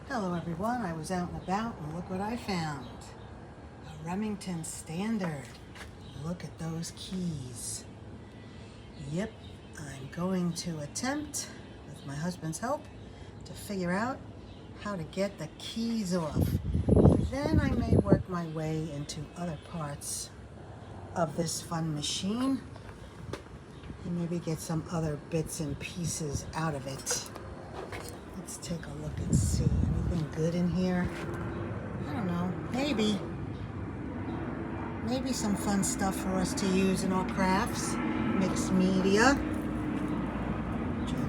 Hello everyone, I was out and about and look what I found. A Remington Standard. Look at those keys. Yep, I'm going to attempt, with my husband's help, to figure out how to get the keys off. Then I may work my way into other parts of this fun machine and maybe get some other bits and pieces out of it. Let's take a look and see. Anything good in here? I don't know. Maybe some fun stuff for us to use in our crafts. Mixed media.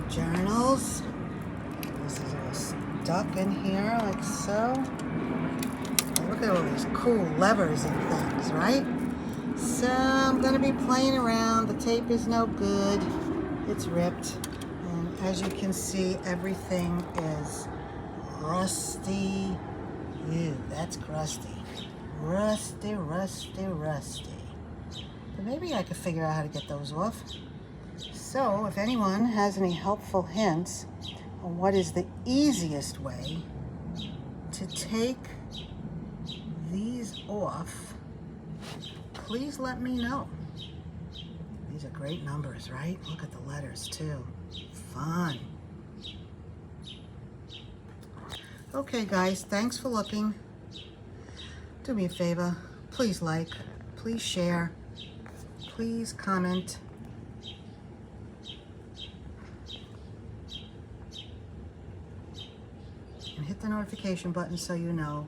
Journals. This is all stuck in here like so. Look at all these cool levers and things, right? So I'm going to be playing around. The tape is no good. It's ripped. And as you can see, everything is rusty. Ew, that's crusty. Rusty, rusty, rusty. But maybe I could figure out how to get those off. So if anyone has any helpful hints on what is the easiest way to take these off, please let me know. These are great numbers, right? Look at the letters too. Fun. Okay guys, thanks for looking. Do me a favor, please like, please share, please comment. And hit the notification button so you know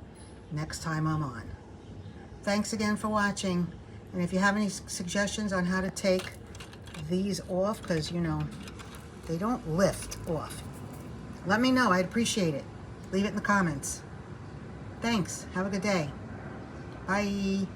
next time I'm on. Thanks again for watching. And if you have any suggestions on how to take these off, because you know, they don't lift off, let me know. I'd appreciate it. Leave it in the comments. Thanks. Have a good day. Bye.